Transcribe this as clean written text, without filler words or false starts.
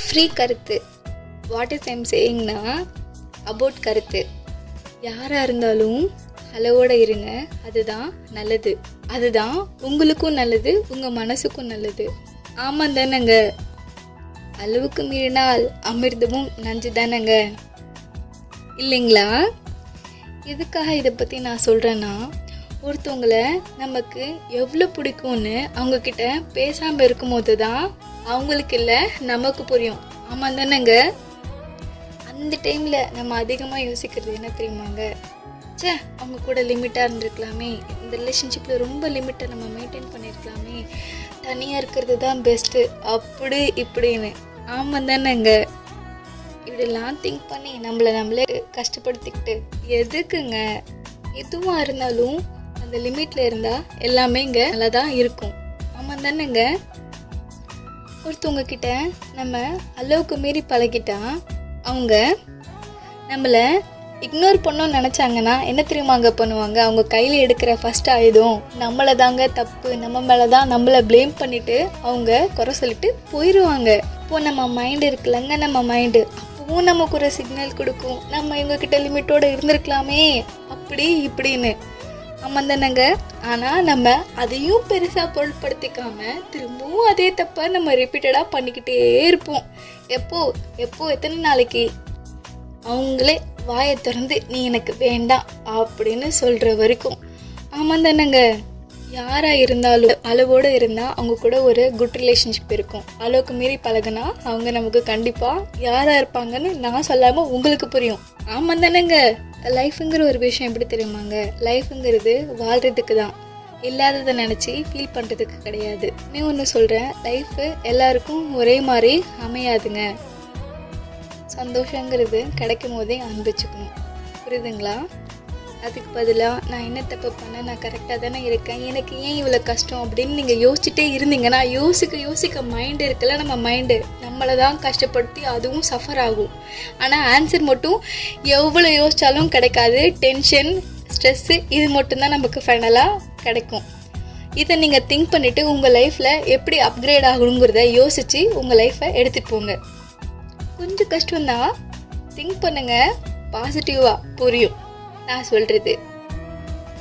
Free கருத்து. What is I'm சேயிங்னா about கருத்து. யாராக இருந்தாலும் அளவோடு இருங்க, அதுதான் நல்லது. அதுதான் உங்களுக்கும் நல்லது, உங்கள் மனசுக்கும் நல்லது. ஆமாம் தானேங்க? அளவுக்கு மீறினால் அமிர்தமும் நஞ்சு தானேங்க, இல்லைங்களா? எதுக்காக இதை பற்றி நான் சொல்கிறேன்னா, ஒருத்தவங்களை நமக்கு எவ்வளோ பிடிக்கும்னு அவங்கக்கிட்ட பேசாமல் இருக்கும்போது தான் அவங்களுக்கு இல்லை நமக்கு புரியும். ஆமாம் தானேங்க? அந்த டைமில் நம்ம அதிகமாக யோசிக்கிறது என்ன தெரியுமாங்க? அவங்க கூட லிமிட்டாக இருந்திருக்கலாமே, இந்த ரிலேஷன்ஷிப்பில் ரொம்ப லிமிட்டை நம்ம மெயின்டைன் பண்ணியிருக்கலாமே, தனியாக இருக்கிறது தான் பெஸ்ட்டு, அப்படி இப்படின்னு. ஆமாம் தானேங்க? இப்படிலாம் திங்க் பண்ணி நம்மளே கஷ்டப்படுத்திக்கிட்டு எதுக்குங்க? எதுவாக இருந்தாலும் அந்த லிமிட்டில் இருந்தால் எல்லாமே இங்கே நல்லா தான் இருக்கும். ஆமாம் தானேங்க? ஒருத்தவங்க கிட்ட நம்ம அளவுக்கு மீறி பழகிட்டா அவங்க நம்மளை இக்னோர் பண்ணோன்னு நினச்சாங்கன்னா என்ன தெரியுமாங்க பண்ணுவாங்க? அவங்க கையில் எடுக்கிற ஃபஸ்ட் ஆயுதம் நம்மளை தாங்க தப்பு, நம்ம மேலே தான் நம்மளை ப்ளேம் பண்ணிவிட்டு அவங்க குறை சொல்லிட்டு போயிடுவாங்க. இப்போது நம்ம மைண்டு இருக்குல்லங்க, நம்ம மைண்டு அப்பவும் நமக்கு ஒரு சிக்னல் கொடுக்கும், நம்ம இவங்கக்கிட்ட லிமிட்டோடு இருந்திருக்கலாமே அப்படி இப்படின்னு. ஆமாம் தானேங்க? ஆனால் நம்ம அதையும் பெருசாக பொருட்படுத்திக்காமல் திரும்பவும் அதே தப்பை நம்ம ரிப்பீட்டடாக பண்ணிக்கிட்டே இருப்போம். எப்போ எத்தனை நாளைக்கு? அவங்களே வாயை திறந்து நீ எனக்கு வேண்டாம் அப்படின்னு சொல்கிற வரைக்கும். ஆமாம் தானேங்க? யாராக இருந்தாலும் அளவோடு இருந்தால் அவங்க கூட ஒரு குட் ரிலேஷன்ஷிப் இருக்கும். அளவுக்கு மீறி பழகுனா அவங்க நமக்கு கண்டிப்பாக யாராக இருப்பாங்கன்னு நான் சொல்லாமல் உங்களுக்கு புரியும். ஆமாம் தானேங்க? லைஃபுங்கிற ஒரு விஷயம் எப்படி தெரியுமாங்க? லைஃபுங்கிறது வாழ்கிறதுக்கு தான், இல்லாததை நினச்சி ஃபீல் பண்ணுறதுக்கு கிடையாது. நீ ஒன்று சொல்கிறேன், லைஃபு எல்லாருக்கும் ஒரே மாதிரி அமையாதுங்க. சந்தோஷங்கிறது கிடைக்கும் போதே அனுபவிச்சுக்கணும். புரியுதுங்களா? அதுக்கு பதிலாக நான் என்ன தப்பு பண்ணேன், நான் கரெக்டாக தானே இருக்கேன், எனக்கு ஏன் இவ்வளோ கஷ்டம் அப்படின்னு நீங்கள் யோசிச்சுட்டே இருந்தீங்கன்னா யோசிக்க மைண்டு இருக்குல்ல, நம்ம மைண்டு நம்மளை தான் கஷ்டப்படுத்தி அதுவும் சஃபர் ஆகும். ஆனால் ஆன்சர் மட்டும் எவ்வளோ யோசித்தாலும் கிடைக்காது. டென்ஷன், ஸ்ட்ரெஸ்ஸு, இது மட்டும்தான் நமக்கு ஃபைனலாக கிடைக்கும். இதை நீங்கள் திங்க் பண்ணிவிட்டு உங்கள் லைஃப்பில் எப்படி அப்கிரேட் ஆகணுங்கிறத யோசித்து உங்கள் லைஃப்பை எடுத்துகிட்டு போங்க. கொஞ்சம் கஷ்டம்தான், திங்க் பண்ணுங்கள், பாசிட்டிவாக புரியும் நான் சொல்கிறது.